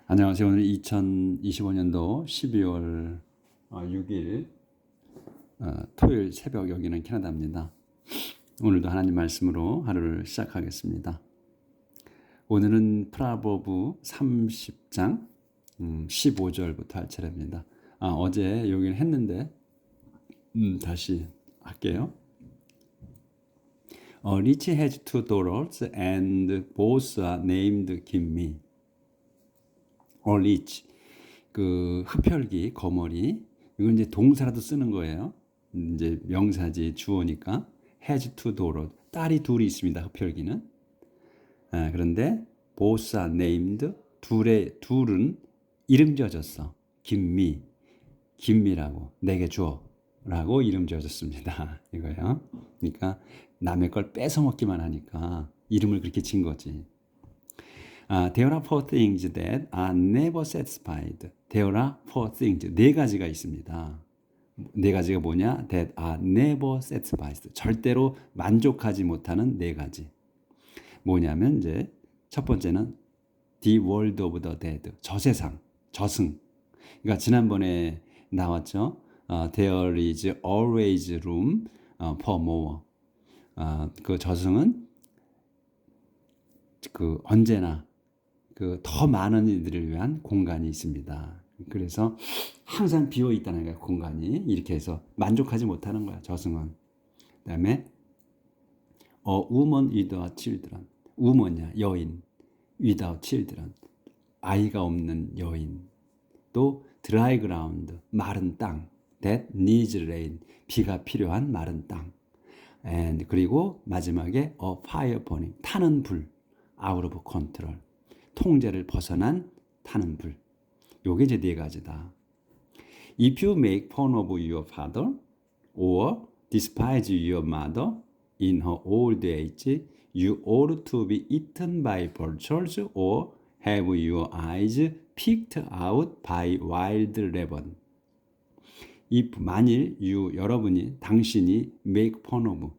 안녕하세요. 오늘 2025년도 12월 6일 토요일 새벽, 여기는 캐나다입니다. 오늘도 하나님 말씀으로 하루를 시작하겠습니다. 오늘은 프라버브 30장 15절부터 할 차례입니다. 어제 여기는 했는데 다시 할게요. Rich has two daughters and both are named Kimmy. rich, 그 흡혈귀, 거머리, 이건 이제 동사라도 쓰는 거예요. 이제 명사지 주어니까 has two daughters, 딸이 둘이 있습니다. 흡혈귀는. 그런데 both are named, 둘은 이름 지어졌어. 김미, 김미라고 내게 줘라고 이름 지어졌습니다. 이거예요. 그러니까 남의 걸 뺏어 먹기만 하니까 이름을 그렇게 진 거지. There are four things that are never satisfied. There are four things. 네 가지가 있습니다. 네 가지가 뭐냐? That are never satisfied. 절대로 만족하지 못하는 네 가지. 뭐냐면 이제 첫 번째는 The world of the dead. 저세상, 저승. 그러니까 지난번에 나왔죠. There is always room for more. 그 저승은 그 언제나 그 더 많은 이들을 위한 공간이 있습니다. 그래서 항상 비어 있다는 거야, 공간이. 이렇게 해서 만족하지 못하는 거야, 저승은. 그다음에 woman without children. woman이야, 여인. without children. 아이가 없는 여인. 또 dry ground, 마른 땅. that needs rain. 비가 필요한 마른 땅. and 그리고 마지막에 a fire burning. 타는 불. out of control. 통제를 벗어난 타는 불. 요게 이제 네 가지다. If you make fun of your father or despise your mother in her old age, you ought to be eaten by vultures or have your eyes picked out by wild raven. If 만일 여러분이 당신이 make fun of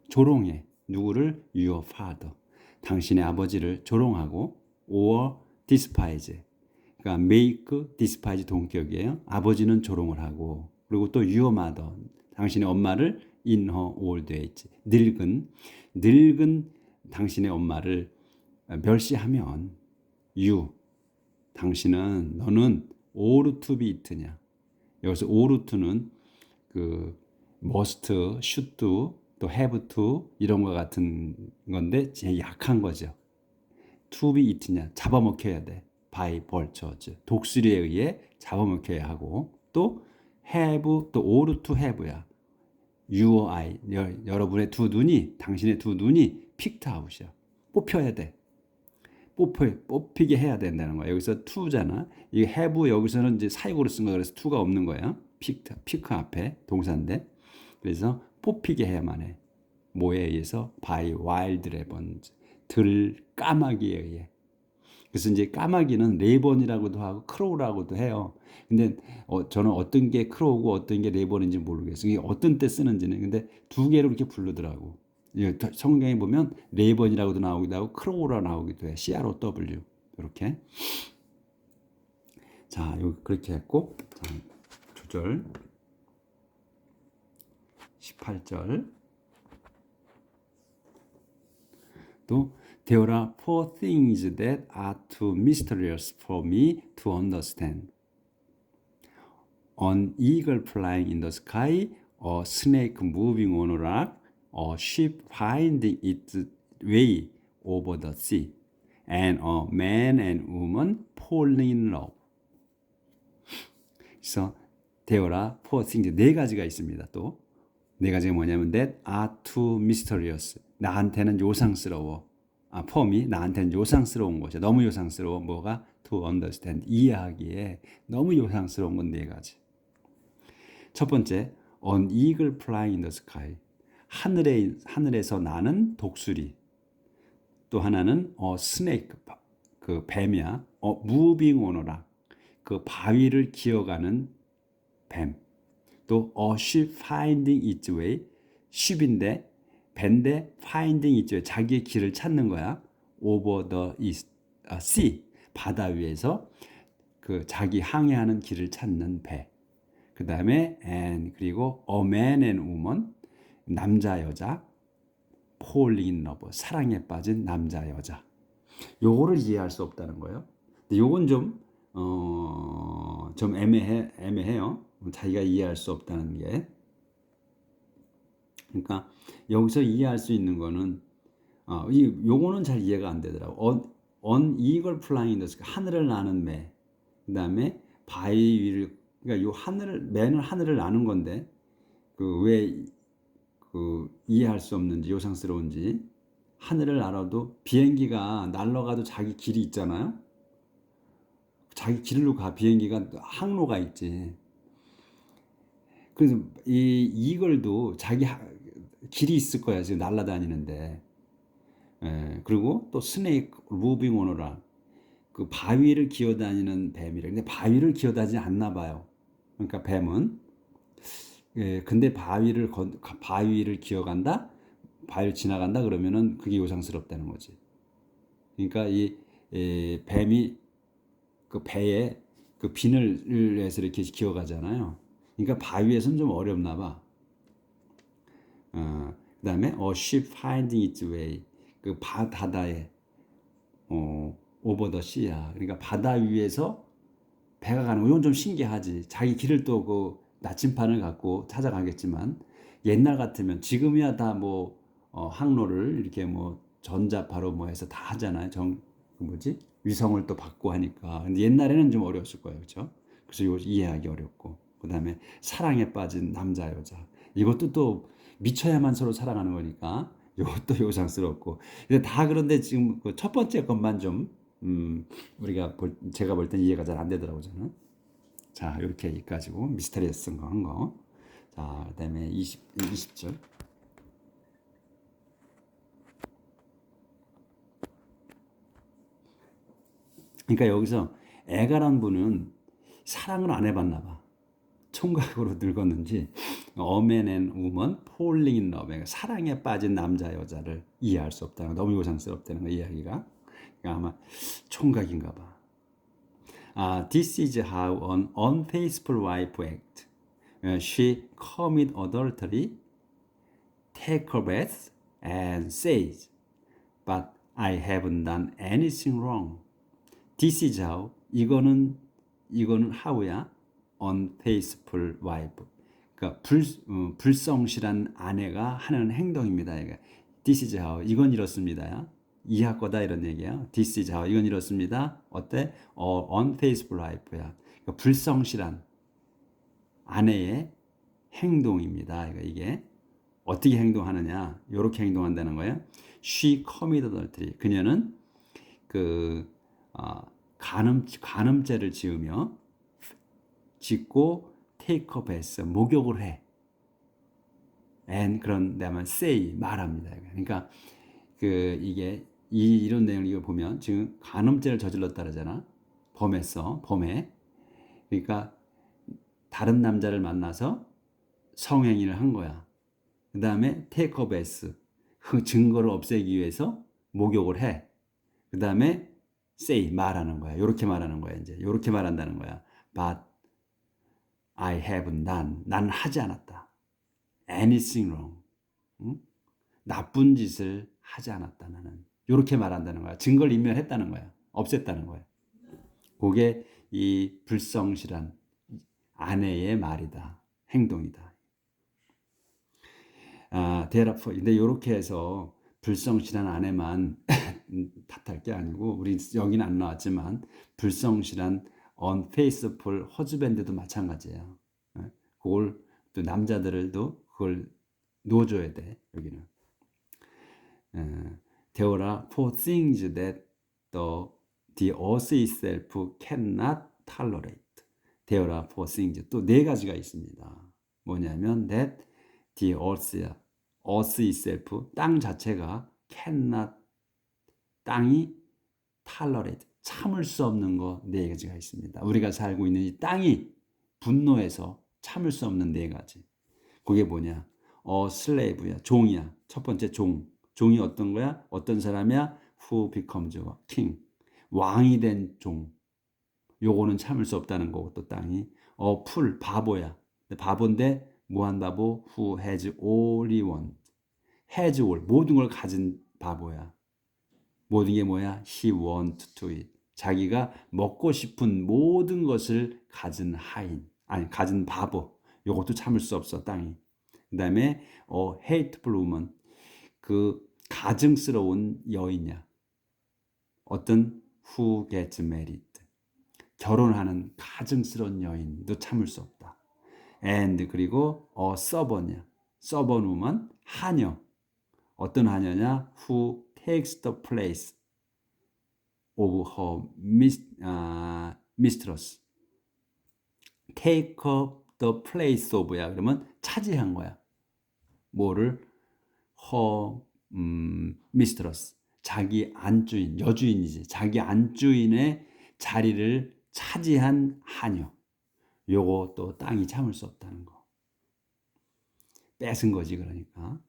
조롱해 누구를 your father 당신의 아버지를 조롱하고 or despise. 그러니까 make, despise 동격이에요. 아버지는 조롱을 하고 그리고 또 your mother, 당신의 엄마를 in her old age. 늙은 당신의 엄마를 멸시하면 너는 ought to be eaten냐. 여기서 ought to는 그 must, should 또 have to 이런 것 같은 건데 제일 약한 거죠. to be eaten냐, 잡아먹혀야 돼. by vultures, 독수리에 의해 잡아먹혀야 하고 또 have, 또 ought to have야. your eye, 여러분의 두 눈이, 당신의 두 눈이 picked out이야. 뽑혀야 돼. 뽑히게 해야 된다는 거야. 여기서 to잖아. 이 have 여기서는 이제 사역으로 쓴 거야. 그래서 to가 없는 거야. pick 앞에 동사인데. 그래서 뽑히게 해야만 해. 뭐에 의해서? by wild ravens. 까마귀에 의해. 그래서 이제 까마귀는 레이번이라고도 하고 크로우라고도 해요. 근데 저는 어떤 게 크로우고 어떤 게 레이번인지 모르겠어요. 이게 어떤 때 쓰는지는. 근데 두 개로 이렇게 부르더라고. 성경에 보면 레이번이라고도 나오기도 하고 크로우라 나오기도 해. CROW 이렇게. 자, 그렇게 했고, 자, 조절 18절. 또 There are four things that are too mysterious for me to understand. An eagle flying in the sky, a snake moving on a rock, a ship finding its way over the sea, and a man and woman falling in love. 그래서 there are four things, 네 가지가 있습니다. 또 네 가지가 뭐냐면 that are too mysterious. 나한테는 요상스러워. 폼이 나한테는 요상스러운 것이야. 너무 요상스러워. 뭐가? To understand. 이해하기에 너무 요상스러운 건 네 가지. 첫 번째, an eagle flying in the sky. 하늘에서 나는 독수리. 또 하나는 snake, 그 뱀이야. moving on a rock. 그 바위를 기어가는 뱀. 또 a ship finding its way. ship인데 밴데 finding its way. 자기의 길을 찾는 거야. over the sea. 바다 위에서 그 자기 항해하는 길을 찾는 배. 그 다음에 and 그리고 a man and woman 남자 여자 falling in love 사랑에 빠진 남자 여자. 요거를 이해할 수 없다는 거예요. 근데 요건 좀 애매해요. 자기가 이해할 수 없다는 게. 그러니까 여기서 이해할 수 있는 거는 요거는 잘 이해가 안 되더라고. on eagle flying in the sky 하늘을 나는 매. 그다음에 바위 위를 그러니까 요 매는 하늘을 나는 건데 그 왜 그 이해할 수 없는지 요상스러운지 하늘을 날아도 비행기가 날아가도 자기 길이 있잖아요. 자기 길로 가 비행기가 항로가 있지. 그래서 이 이글도 자기 길이 있을 거야 지금 날아다니는데. 그리고 또 스네이크 무빙 오너라 그 바위를 기어다니는 뱀이래. 근데 바위를 기어다니지 않나 봐요. 그러니까 뱀은 근데 바위를 기어간다, 바위를 지나간다 그러면은 그게 요상스럽다는 거지. 그러니까 뱀이 그 배에 그 비늘을 해서 이렇게 기어가잖아요. 그러니까 바위에서는 좀 어렵나 봐. 그다음에 a ship finding its way 그 바다에 over the sea야. 그러니까 바다 위에서 배가 가는 거 이건 좀 신기하지. 자기 길을 또 그 나침판을 갖고 찾아가겠지만 옛날 같으면 지금이야 다 뭐 항로를 이렇게 뭐 전자파로 뭐 해서 다 하잖아요. 그 뭐지? 위성을 또 받고 하니까. 근데 옛날에는 좀 어려웠을 거예요. 그렇죠? 그래서 이거 이해하기 어렵고. 그다음에 사랑에 빠진 남자 여자. 이것도 또 미쳐야만 서로 사랑하는 거니까 이것도 요상스럽고. 근데 다 그런데 지금 그 첫 번째 것만 좀 제가 볼 땐 이해가 잘 안 되더라고요, 저는. 자, 이렇게 가지고 미스터리어스 한 거. 자, 그다음에 20절. 그러니까 여기서 애가란 분은 사랑을 안 해봤나 봐. 총각으로 늙었는지 A man and woman falling in love 그러니까 사랑에 빠진 남자 여자를 이해할 수 없다는 거. 너무 요상스럽다는 거 이야기가. 그러니까 아마 총각인가 봐. This is how an unfaithful wife acts. She commit adultery, take her bath, and says, "But I haven't done anything wrong." This is how 이거는 how야? Unfaithful wife. 그러니까 불성실한 아내가 하는 행동입니다. 그러니까 This is how 이건 이렇습니다야. 이하 거다 이런 얘기야. This is how 이건 이렇습니다. 어때? Unfaithful wife야. 그러니까 불성실한 아내의 행동입니다. 그러니까 이게 어떻게 행동하느냐? 이렇게 행동한다는 거예요. She committed adultery. 그녀는 간음죄를 짓고 take a bath 목욕을 해. and 그런 다음에 say 말합니다. 그러니까 이게 이런 내용을 이거 보면 지금 간음죄를 저질렀다 그러잖아. 범에. 그러니까 다른 남자를 만나서 성행위를 한 거야. 그 다음에 take a bath 그 증거를 없애기 위해서 목욕을 해. 그 다음에 say 말하는 거야. 요렇게 말하는 거야. 이제 요렇게 말한다는 거야. But I haven't done 난 하지 않았다. anything wrong 나쁜 짓을 하지 않았다 나는. 요렇게 말한다는 거야. 증거를 인멸했다는 거야. 없앴다는 거야. 그게 이 불성실한 아내의 말이다. 행동이다. 근데 요렇게 해서 불성실한 아내만 탓할 게 아니고 우리 여기는 안 나왔지만 불성실한 unfaithful husband도 마찬가지예요. 그걸 또 남자들도 그걸 놓아줘야 돼. 여기는 There are four things that the earth itself cannot tolerate. There are four things. 또 네 가지가 있습니다. 뭐냐면 that the earth itself 땅 자체가 cannot 땅이 tolerate 참을 수 없는 거 네 가지가 있습니다. 우리가 살고 있는 이 땅이 분노해서 참을 수 없는 네 가지. 그게 뭐냐? slave야, 종이야. 첫 번째 종이 어떤 거야? 어떤 사람이야? Who becomes a king. 왕이 된 종. 요거는 참을 수 없다는 거고 또 땅이. 풀 바보야. 바보인데 무한 바보 who has all he want. has all 모든 걸 가진 바보야. 모든 게 뭐야? He want to eat. 자기가 먹고 싶은 모든 것을 가진 하인. 아니 가진 바보. 요것도 참을 수 없어 땅이. 그다음에 hateful woman. 그 가증스러운 여인이야. 어떤 who gets married. 결혼하는 가증스러운 여인도 참을 수 없다. and 그리고 stubborn이야. stubborn woman 하녀. 어떤 하녀냐? who takes the place of her mistress. take up the place of야. 그러면 차지한 거야. 뭐를? her mistress. 자기 안주인, 여주인이지. 자기 안주인의 자리를 차지한 하녀. 요거 또 땅이 참을 수 없다는 거. 뺏은 거지 그러니까.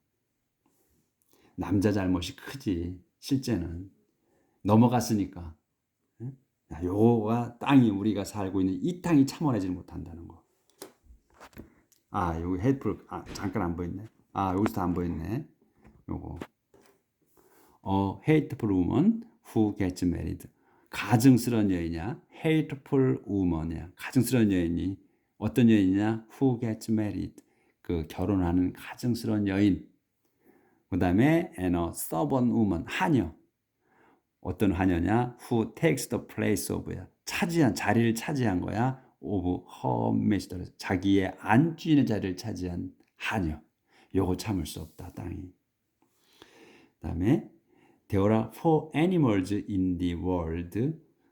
남자 잘못이 크지. 실제는. 넘어갔으니까. 요거가 땅이 우리가 살고 있는 이 땅이 참아내지 못한다는 거. 여기 헤드풀 잠깐 안 보였네. 여기서도 안 보였네. 요거. hateful woman who gets married. 가증스러운 여인이야. hateful woman이야. 가증스러운 여인이 어떤 여인이냐? who gets married. 그 결혼하는 가증스러운 여인. 그 다음에 and a stubborn woman. 하녀. 어떤 하녀냐? who takes the place of야. 자리를 차지한 거야. of her mistress. 자기의 안주인의 자리를 차지한 하녀. 요거 참을 수 없다 땅이. 그 다음에 There are 4 animals in the world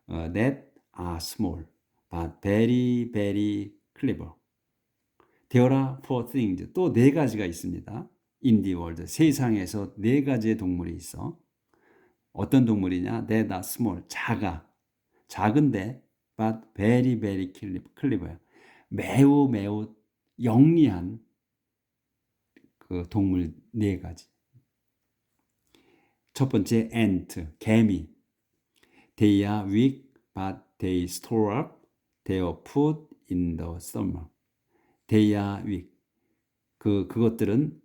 that are small but very very clever. There are 4 things. 또 4가지가 있습니다. In the world. 세상에서 4가지의 동물이 있어. 어떤 동물이냐? That are small. 작은데 but very very clever. 매우 매우 영리한 그 동물 4가지. 첫 번째 ant, 개미. They are weak, but they store up their food in the summer. They are weak. 그것들은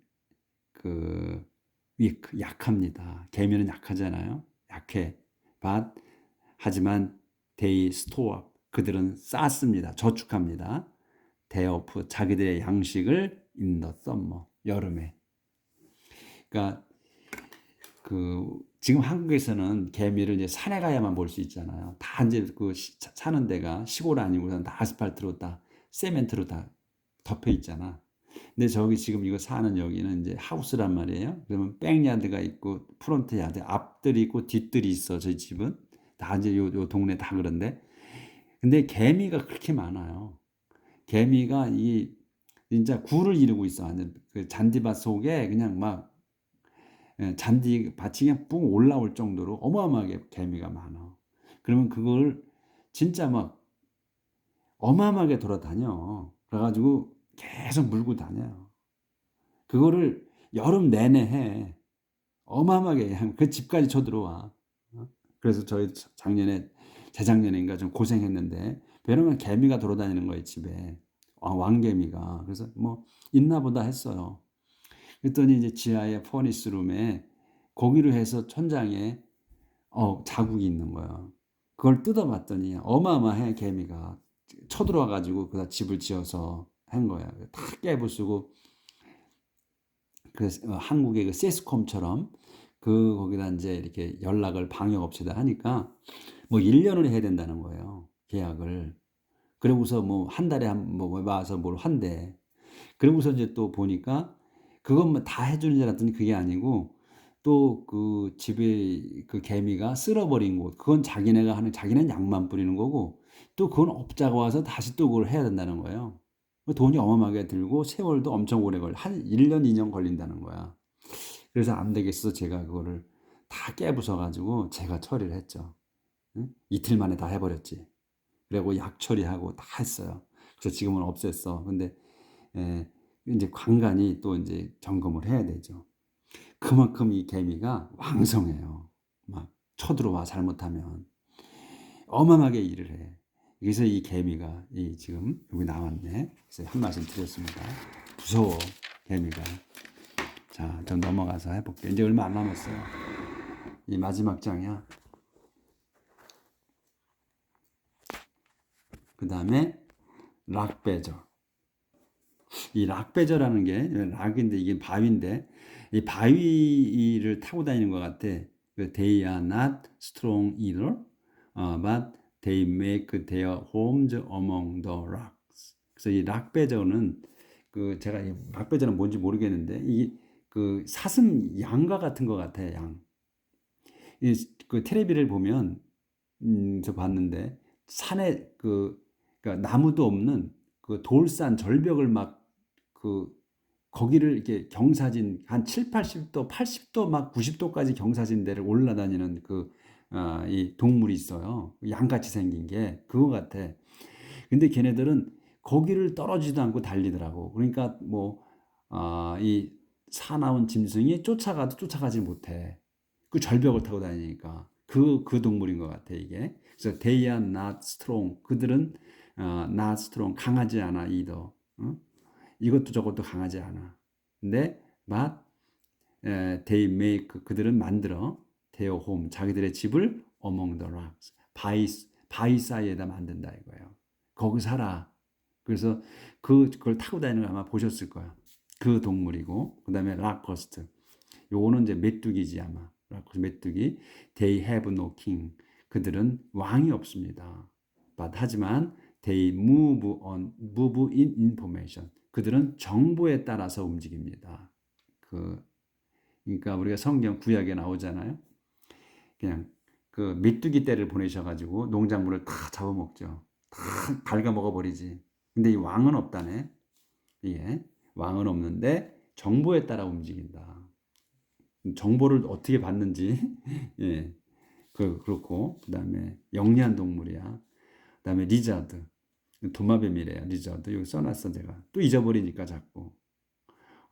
weak, 약합니다. 개미는 약하잖아요. 약해. But 하지만 they store up. 그들은 쌓습니다. 저축합니다. their food, 자기들의 양식을 in the summer, 여름에. 그러니까 지금 한국에서는 개미를 이제 산에 가야만 볼 수 있잖아요. 다 이제 사는 데가 시골 아니고선 다 아스팔트로 다 세멘트로 다 덮여 있잖아. 근데 저기 지금 이거 사는 여기는 이제 하우스란 말이에요. 그러면 백야드가 있고 프론트 야드, 앞들이 있고 뒷들이 있어. 저희 집은 다 이제 요 동네 다 그런데. 근데 개미가 그렇게 많아요. 개미가 진짜 굴을 이루고 있어. 완전 그 잔디밭 속에 그냥 막 잔디밭이 그냥 뿡 올라올 정도로 어마어마하게 개미가 많아. 그러면 그걸 진짜 막 어마어마하게 돌아다녀. 그래가지고 계속 물고 다녀요. 그거를 여름 내내 해. 어마어마하게 그 집까지 쳐들어와. 그래서 저희 재작년인가 좀 고생했는데 왜냐면 개미가 돌아다니는 거예요 집에. 왕개미가. 그래서 뭐 있나 보다 했어요. 그랬더니 이제 지하에 퍼니스룸에 거기로 해서 천장에 자국이 있는 거야. 그걸 뜯어봤더니 어마어마해 개미가 쳐들어와 가지고 그다 집을 지어서 한 거야. 다 깨부수고 한국의 그 세스콤처럼 거기다 이제 이렇게 연락을 방역업체다 하니까 뭐 1년을 해야 된다는 거예요. 계약을. 그러고서 뭐 한 달에 뭐 와서 뭘 한대. 그러고서 이제 또 보니까 그것만 다 해주는 줄 알았더니 그게 아니고 또 그 집에 그 개미가 쓸어버린 곳, 그건 자기는 약만 뿌리는 거고 또 그건 업자가 와서 다시 또 그걸 해야 된다는 거예요. 돈이 어마어마하게 들고 세월도 엄청 오래 한 1년, 2년 걸린다는 거야. 그래서 안 되겠어. 제가 그거를 다 깨부숴가지고 제가 처리를 했죠. 응? 이틀 만에 다 해버렸지. 그리고 약 처리하고 다 했어요. 그래서 지금은 없앴어. 근데 이제 간간히 또 이제 점검을 해야 되죠. 그만큼 이 개미가 왕성해요. 막 쳐들어와 잘못하면. 어마어마하게 일을 해. 그래서 이 개미가 이 지금 여기 나왔네. 그래서 한 말씀 드렸습니다. 무서워 개미가. 자, 전 넘어가서 해볼게요. 이제 얼마 안 남았어요. 이 마지막 장이야. 그 다음에 락베저. 이 락베저라는 게 락인데 이게 바위인데 이 바위를 타고 다니는 것 같아. They are not strong either, but they make their homes among the rocks. 그래서 이 락베저는 그 제가 이 락베저는 뭔지 모르겠는데 이 그 사슴 양과 같은 것 같아. 양. 이 그 텔레비를 보면 저 봤는데 산에 그러니까 나무도 없는 그 돌산 절벽을 막 그 거기를 이렇게 경사진 한 7, 80도, 80도 막 90도까지 경사진 데를 올라다니는 이 동물이 있어요. 양같이 생긴 게 그거 같아. 근데 걔네들은 거기를 떨어지지도 않고 달리더라고. 그러니까 이 사나운 짐승이 쫓아가도 쫓아가지 못해. 그 절벽을 타고 다니니까 그 동물인 것 같아 이게. 그래서 they are not strong. 그들은 not strong 강하지 않아 either. 이것도 저것도 강하지 않아. 근데 but they make 그들은 만들어 their home 자기들의 집을 among the rocks 바위 사이에다 만든다 이거예요. 거기 살아. 그래서 그걸 타고 다니는 거 아마 보셨을 거야. 그 동물이고 그다음에 라커스트. 요거는 이제 메뚜기지 아마. 라커스트 메뚜기. They have no king. 그들은 왕이 없습니다. But 하지만 they move in information. 그들은 정보에 따라서 움직입니다. 그러니까 우리가 성경 구약에 나오잖아요. 그냥 그 메뚜기 떼를 보내셔가지고 농작물을 다 잡아먹죠. 다 갉아먹어 버리지. 근데 이 왕은 없다네. 예, 왕은 없는데 정보에 따라 움직인다. 정보를 어떻게 받는지 예, 그렇고 그다음에 영리한 동물이야. 그다음에 리자드 도마뱀이래요. 리자드 여기 써놨어 제가 또 잊어버리니까 자꾸.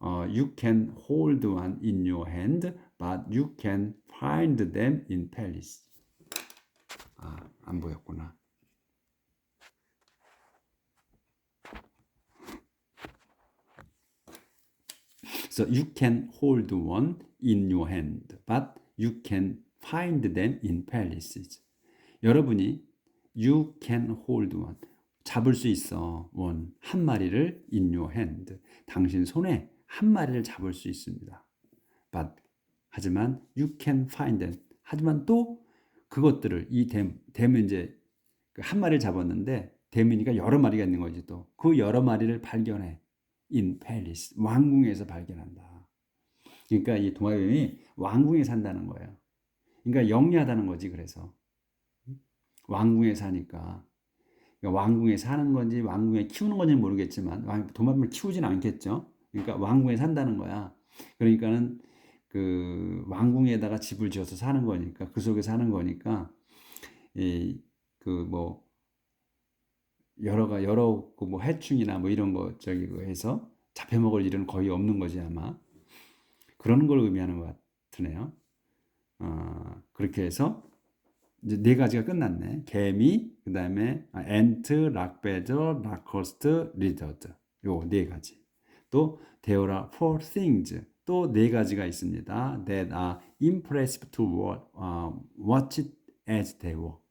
You can hold one in your hand, but you can find them in palace. 안 보였구나. So you can hold one in your hand, but you can find them in palaces. 여러분이 you can hold one 잡을 수 있어. one 한 마리를 in your hand 당신 손에 한 마리를 잡을 수 있습니다. But 하지만 you can find them 하지만 또 그것들을 이 댐은 이제 한 마리를 잡았는데 댐이니까 여러 마리가 있는 거지 또 그 여러 마리를 발견해. in palace 왕궁에서 발견한다. 그러니까 이 도마뱀이 왕궁에 산다는 거예요. 그러니까 영리하다는 거지. 그래서 왕궁에 사니까 그러니까 왕궁에 사는 건지 왕궁에 키우는 건지 모르겠지만 도마뱀을 키우진 않겠죠. 그러니까 왕궁에 산다는 거야. 그러니까는 그 왕궁에다가 집을 지어서 사는 거니까 그 속에 사는 거니까 여러 해충이나 이런 거 해서 잡혀먹을 일은 거의 없는 거지 아마. 그런 걸 의미하는 것 같으네요. 그렇게 해서 이제 네 가지가 끝났네. 개미, 그 다음에 앤트, 락베저, 라커스트, 리저드. 요 네 가지. 또 there are four things. 또 네 가지가 있습니다. That are impressive to watch it as they walk.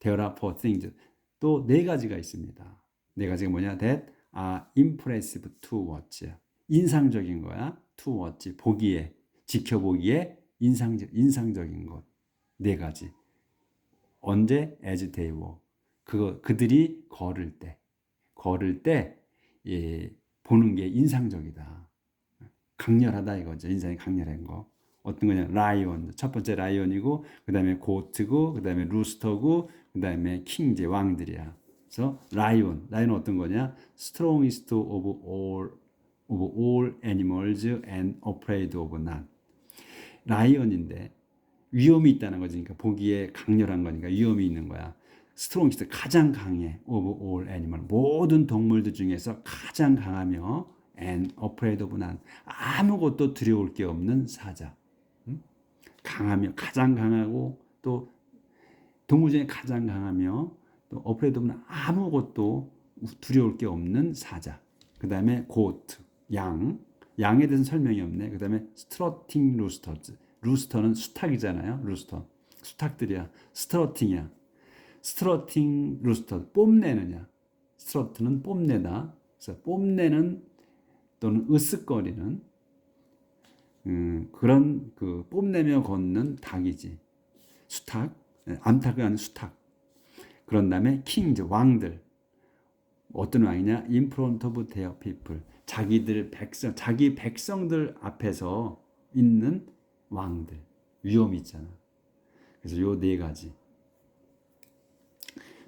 There are four things. 또 네 가지가 있습니다. 네 가지가 뭐냐? That are impressive to watch. 인상적인 거야. To watch. 보기에, 지켜보기에 인상적인 것. 네 가지. 언제? As they walk. 그들이 걸을 때 보는 게 인상적이다. 강렬하다 이거죠. 인상이 강렬한 거. 어떤 거냐? 라이온. 첫 번째 라이온이고, 그 다음에 고트고, 그 다음에 루스터고, 그 다음에 킹제 왕들이야. 그래서 라이온은 어떤 거냐? Strongest of all animals and afraid of none. 라이온인데 위험이 있다는 거지. 그러니까 보기에 강렬한 거니까 위험이 있는 거야. 스트롱이스트 가장 강해. of all animal 모든 동물들 중에서 가장 강하며 and afraid of none 아무것도 두려울 게 없는 사자. 강하며 가장 강하고 또 동물 중에 가장 강하며 또 어프레이드 오브 아무것도 두려울 게 없는 사자. 그 다음에 고트, 양에 대해서는 설명이 없네. 그 다음에 스트러팅 루스터즈. 루스터는 수탉이잖아요. 루스터. 수탉들이야. 스트러팅이야. 스트러팅 루스터. 뽐내느냐. 스트러트는 뽐내다. 그래서 뽐내는 또는 으쓱거리는 그런 그 뽐내며 걷는 닭이지. 수탉. 암탉이 아닌 수탉. 그런 다음에 킹즈, 왕들. 어떤 왕이냐? In front of their people. 자기들 백성, 자기 백성들 앞에서 있는 왕들. 위험이 있잖아. 그래서 요 네 가지.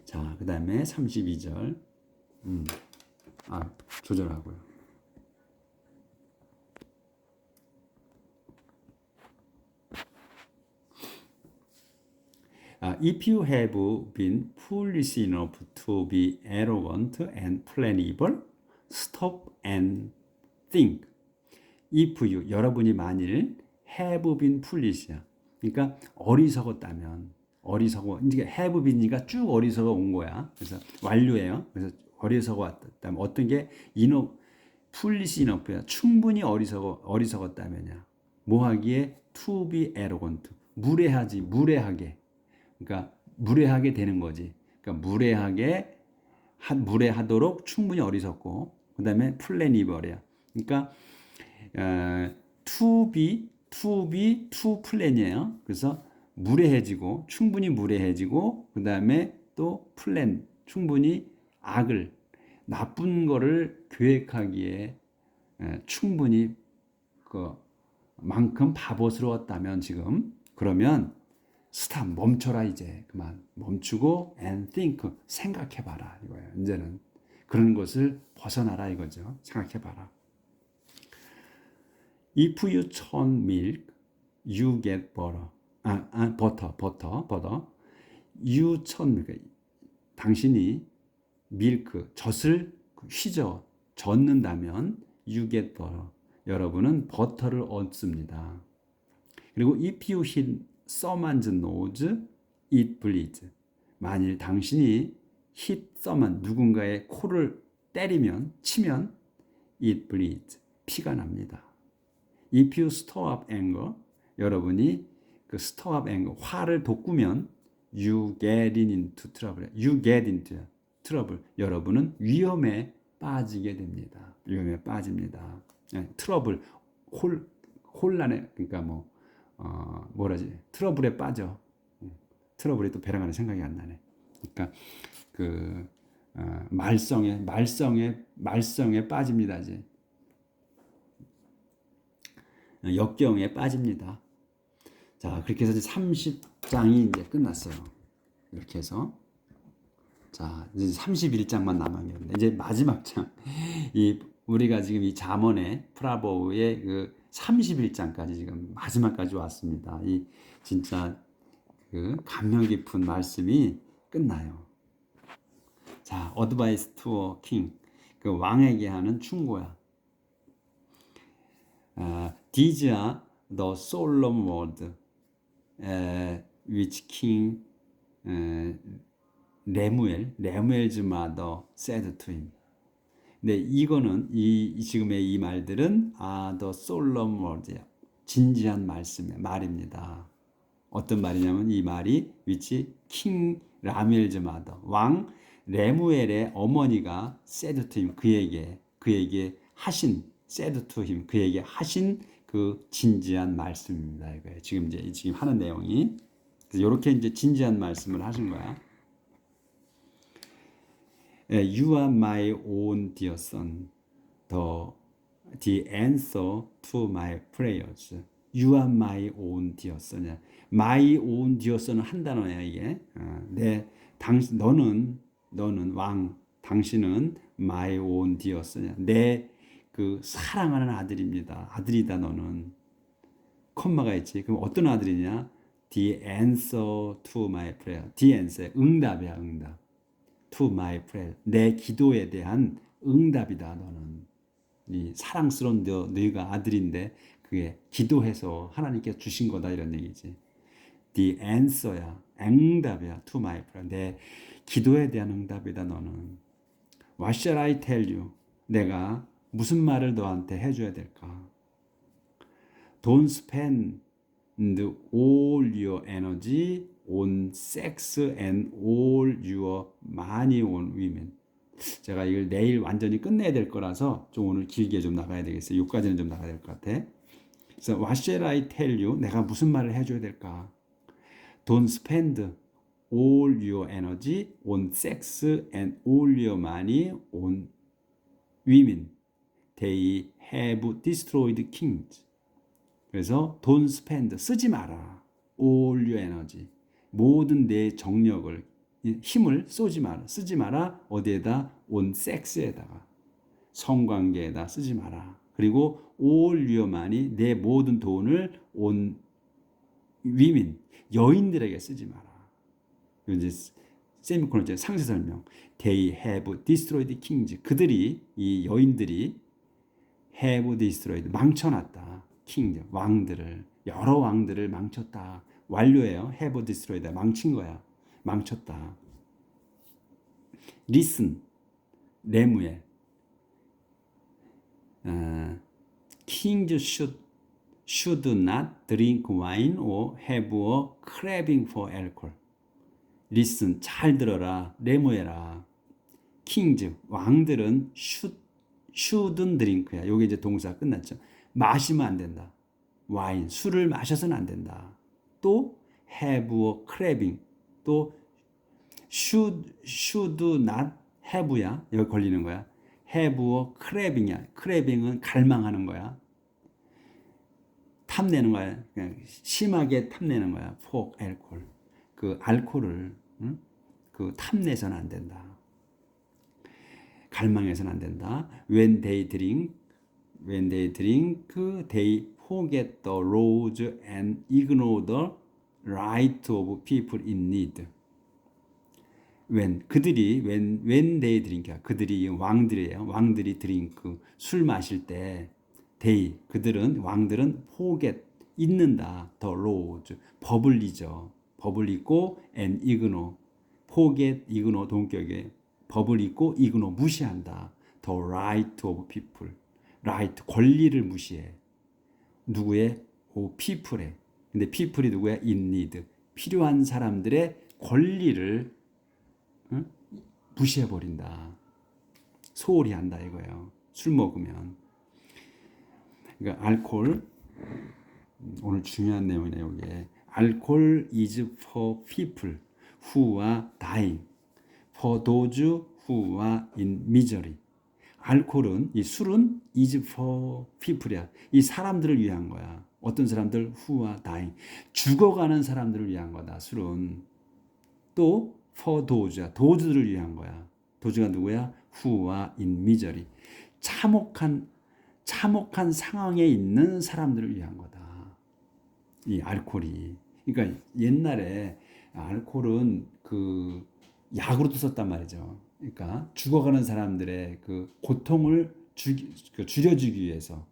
자, 그 다음에 32절. 조절하고요. If you have been foolish enough to be arrogant and plausible, stop and think. If you, 여러분이 만일 have been foolish야. 그러니까 어리석었다면, 이제 have been이가 쭉 어리석어 온 거야. 그래서 완료예요. 그래서 어리석었다면 어떤 게 enough, foolish enough야. 충분히 어리석었다면이야. 뭐 하기에 to be arrogant, 무례하게. 그러니까 무례하게 되는 거지. 그러니까 무례하도록 충분히 어리석고, 그 다음에 플래니벌이야. 그러니까 to plan이에요. 그래서 무례해지고, 충분히 무례해지고, 그 다음에 또 플랜, 충분히 나쁜 거를 계획하기에 충분히 그만큼 바보스러웠다면 지금 그러면 스탑 멈춰라 이제 그만 멈추고 and think 생각해봐라 이거예요. 이제는 그런 것을 벗어나라 이거죠. 생각해봐라. If you churn milk, you get butter. butter. You churn milk. 당신이 젖을 젓는다면 you get butter. 여러분은 버터를 얻습니다. 그리고 if you hit someone's nose, it bleeds. 만일 당신이 hit someone, 누군가의 코를 치면 it bleeds. 피가 납니다. If you store up anger, 여러분이 그 store up anger, 화를 돋구면 you get into trouble. You get into trouble. 여러분은 위험에 빠지게 됩니다. 위험에 빠집니다. 트러블, 혼란에, 그러니까 트러블에 빠져. 트러블이 또 배랑 안에 생각이 안 나네. 그러니까 말썽에 빠집니다. 이제 역경에 빠집니다. 자, 그렇게 해서 이제 30장이 이제 끝났어요. 이렇게 해서 자, 이제 31장만 남았는데 이제 마지막 장. 우리가 지금 이 잠언의 프라보의 그 31장까지 지금 마지막까지 왔습니다. 이 진짜 그 감명 깊은 말씀이 끝나요. 자, 어드바이스 투어 킹. 그 왕에게 하는 충고야. These are the solemn words which King 레무엘's mother said to him. 네, 이거는 지금의 이 말들은 the solemn words야. 진지한 말입니다. 어떤 말이냐면 이 말이 which King 라멜's mother, 왕 레무엘의 어머니가 said to him, 그에게 하신 said to him, 그에게 하신 그 진지한 말씀입니다. 이거예요. 지금 하는 내용이 이렇게 이제 진지한 말씀을 하신 거야. You are my own dear son, the answer to my prayers. You are my own dear son. My own dear son은 한 단어야 이게. 너는 왕, 당신은 my own dear son. 내 그 사랑하는 아들이다 너는. 콤마가 있지. 그럼 어떤 아들이냐? The answer to my prayer. The answer, 응답이야, 응답. To my prayer. 내 기도에 대한 응답이다 너는. 이 사랑스러운 너희가 아들인데 그게 기도해서 하나님께 주신 거다 이런 얘기지. the answer야. 응답이야. to my prayer. 내 기도에 대한 응답이다 너는. What shall I tell you? 내가 무슨 말을 너한테 해줘야 될까? Don't spend all your energy on sex and all your money on women. 제가 이걸 내일 완전히 끝내야 될 거라서 좀 오늘 길게 좀 나가야 되겠어요. 6까지는 좀 나가야 될 것 같아. 그래서 What shall I tell you? 내가 무슨 말을 해줘야 될까? Don't spend all your energy on sex and all your money on women. They have destroyed kings. 그래서 don't spend, 쓰지 마라. all your energy. 모든 내 정력을, 힘을 쏘지 마라. 쓰지 마라. 어디에다? on sex에다가. 성관계에다 쓰지 마라. 그리고 all your money, 내 모든 돈을 on women, 여인들에게 쓰지 마라. 이제 세미콜론 상세 설명. They have destroyed kings. 그들이, 이 여인들이 have destroyed, 망쳐놨다. king, 왕들을, 여러 왕들을 망쳤다. 완료예요. have destroyed, 망친 거야. 망쳤다. listen, 레무엘. Kings should not drink wine or have a craving for alcohol. listen, 잘 들어라. 레무엘아. kings, 왕들은 shouldn't drink야. 요게 이제 동사 끝났죠. 마시면 안 된다. 와인, 술을 마셔서는 안 된다. 또 have a craving, 또 should not have야. 여기 걸리는 거야. have a craving이야. craving은 갈망하는 거야. 탐내는 거야. 그냥 심하게 탐내는 거야. for alcohol. 그 알코올을 그 탐내서는 안 된다. 갈망해서는 안 된다. When they drink, they forget the laws and ignore the right of people in need. 그들이 when they drink야. 그들이 왕들이에요. 왕들이 drink, 술 마실 때 왕들은 forget, 잊는다. the laws, 법을 잊어. 법을 잊고 and ignore, forget, ignore 동격에 법을 잊고 ignore 무시한다. the right of people, right 권리를 무시해. 누구의? people의. 근데 people이 누구야? in need, 필요한 사람들의 권리를 무시해 버린다. 소홀히 한다 이거예요. 술 먹으면. 그러니까 알코올, 오늘 중요한 내용이네요. 이게 alcohol is for people who are dying, for those who are in misery. 알코올은, 이 술은 is for people이야. 이 사람들을 위한 거야. 어떤 사람들? who are dying. 죽어가는 사람들을 위한 거다. 술은. 또 for those야. those들을 위한 거야. those가 누구야? who are in misery. 참혹한 상황에 있는 사람들을 위한 거다. 이 알코올이. 그러니까 옛날에 알코올은 그 약으로도 썼단 말이죠. 그러니까 죽어가는 사람들의 그 고통을 줄여주기 위해서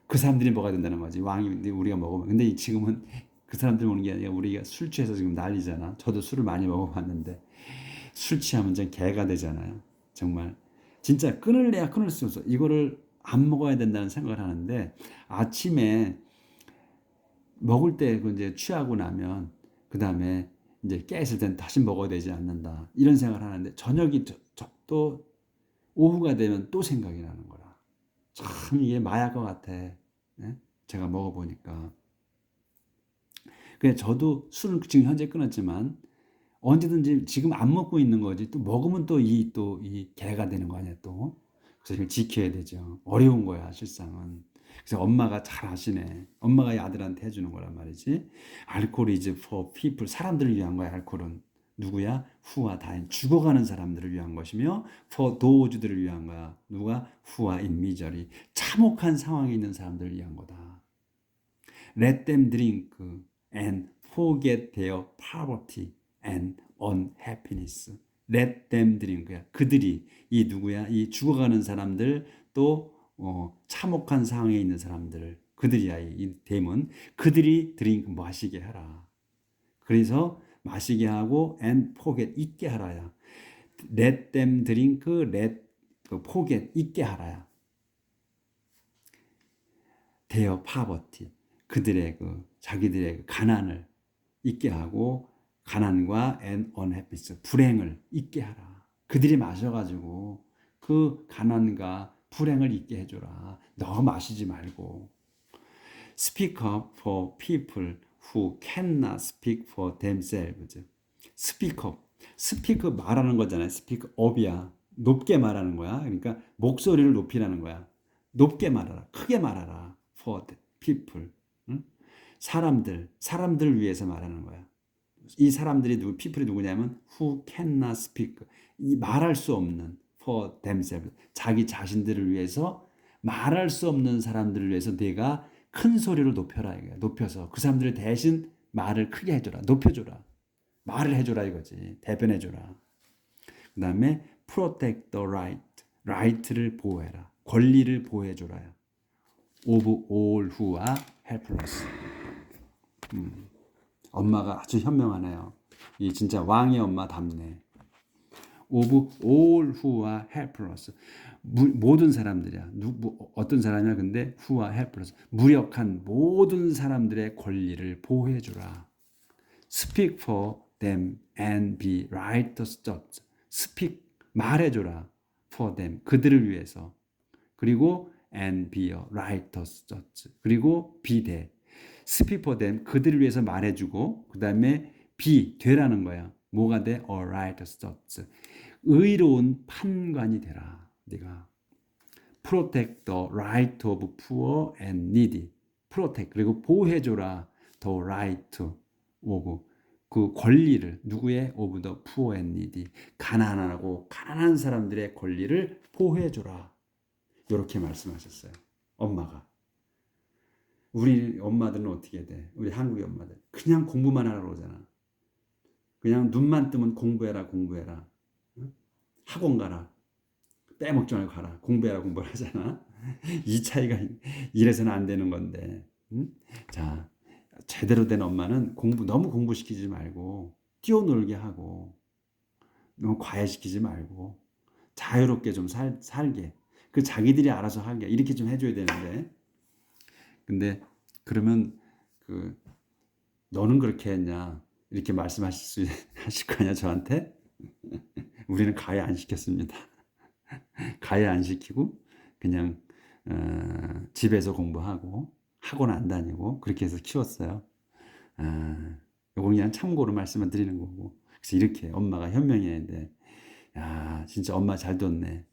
그 사람들이 먹어야 된다는 거지. 왕이 우리가 먹으면. 근데 지금은 그 사람들 먹는 게 아니라 우리가 술 취해서 지금 난리잖아. 저도 술을 많이 먹어봤는데 술 취하면 전 개가 되잖아요. 정말 진짜 끊을래야 끊을 수 없어. 이거를 안 먹어야 된다는 생각을 하는데 아침에 먹을 때 이제 취하고 나면 그 다음에 이제 깨있을 땐 다시 먹어야 되지 않는다. 이런 생각을 하는데 저녁이 또 오후가 되면 또 생각이 나는 거라. 참 이게 마약과 같아. 예? 제가 먹어보니까. 그래 저도 술은 지금 현재 끊었지만 언제든지 지금 안 먹고 있는 거지. 또 먹으면 또 이 개가 되는 거 아니야 또. 그래서 이걸 지켜야 되죠. 어려운 거야 실상은. 그래서 엄마가 잘 아시네. 엄마가 이 아들한테 해주는 거란 말이지. 알코올 is for people. 사람들을 위한 거야 알코올은. 누구야? who are dying. 죽어가는 사람들을 위한 것이며 for those들을 위한 거야. 누가? who are in misery. 참혹한 상황에 있는 사람들을 위한 거다. Let them drink and forget their poverty and unhappiness. Let them drink야. 그들이 이 누구야? 이 죽어가는 사람들 또 참혹한 상황에 있는 사람들 그들이야. 이 댐은 그들이 드링크 마시게 하라. 그래서 마시게 하고 and forget 잊게 하라야. let them drink, let forget 잊게 하라야. their poverty 그들의 자기들의 가난을 잊게 하고 가난과 and unhappiness 불행을 잊게 하라. 그들이 마셔가지고 그 가난과 불행을 잊게 해줘라. 너 마시지 말고. Speak up for people who cannot speak for themselves. Speak up. speak 말하는 거잖아요. speak up이야. 높게 말하는 거야. 그러니까 목소리를 높이라는 거야. 높게 말하라. 크게 말하라. for the people. 응? 사람들을 위해서 말하는 거야. 이 사람들이 people이 누구냐면 who cannot speak. 이 말할 수 없는 for themselves. 자기 자신들을 위해서 말할 수 없는 사람들을 위해서 내가 큰 소리로 높여라. 이거야. 높여서 그 사람들을 대신 말을 크게 해줘라. 높여줘라. 말을 해줘라 이거지. 대변해줘라. 그 다음에 protect the right. right를 보호해라. 권리를 보호해줘라. of all who are helpless. 엄마가 아주 현명하네요. 이 진짜 왕의 엄마답네. of all who are helpless. 모든 사람들이야. 어떤 사람이야? 근데 who are helpless. 무력한 모든 사람들의 권리를 보호해주라. Speak for them and be righteous judge. Speak 말해줘라. for them 그들을 위해서. 그리고 and be a righteous judge. 그리고 be 돼. Speak for them 그들을 위해서 말해주고 그 다음에 be 되라는 거야. 뭐가 돼? A righteous judge. 의로운 판관이 되라. 네가 protect the right of poor and needy. protect 그리고 보호해줘라. the right of 그 권리를 누구의 of the poor and needy 가난하고 가난한 사람들의 권리를 보호해줘라. 이렇게 말씀하셨어요. 엄마가. 우리 엄마들은 어떻게 돼? 우리 한국의 엄마들 그냥 공부만 하라고 그러잖아. 그냥 눈만 뜨면 공부해라 공부해라. 학원 가라. 빼먹지 말고 가라. 공부해라 공부를 하잖아. 이 차이가 이래서는 안 되는 건데. 자, 제대로 된 엄마는 너무 공부시키지 말고 뛰어놀게 하고 너무 과외시키지 말고 자유롭게 좀 살게. 그 자기들이 알아서 하게. 이렇게 좀 해줘야 되는데. 근데 그러면 너는 그렇게 했냐? 이렇게 말씀하실 거 아니야 저한테? 우리는 가해 안 시켰습니다. 가해 안 시키고 그냥 집에서 공부하고 학원 안 다니고 그렇게 해서 키웠어요. 요거 그냥 참고로 말씀을 드리는 거고. 그래서 이렇게 엄마가 현명했는데, 야 진짜 엄마 잘 뒀네.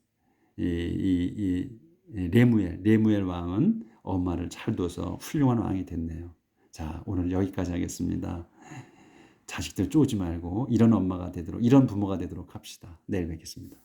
이 레무엘 왕은 엄마를 잘 둬서 훌륭한 왕이 됐네요. 자 오늘 여기까지 하겠습니다. 자식들 쪼지 말고 이런 엄마가 되도록 이런 부모가 되도록 합시다. 내일 뵙겠습니다.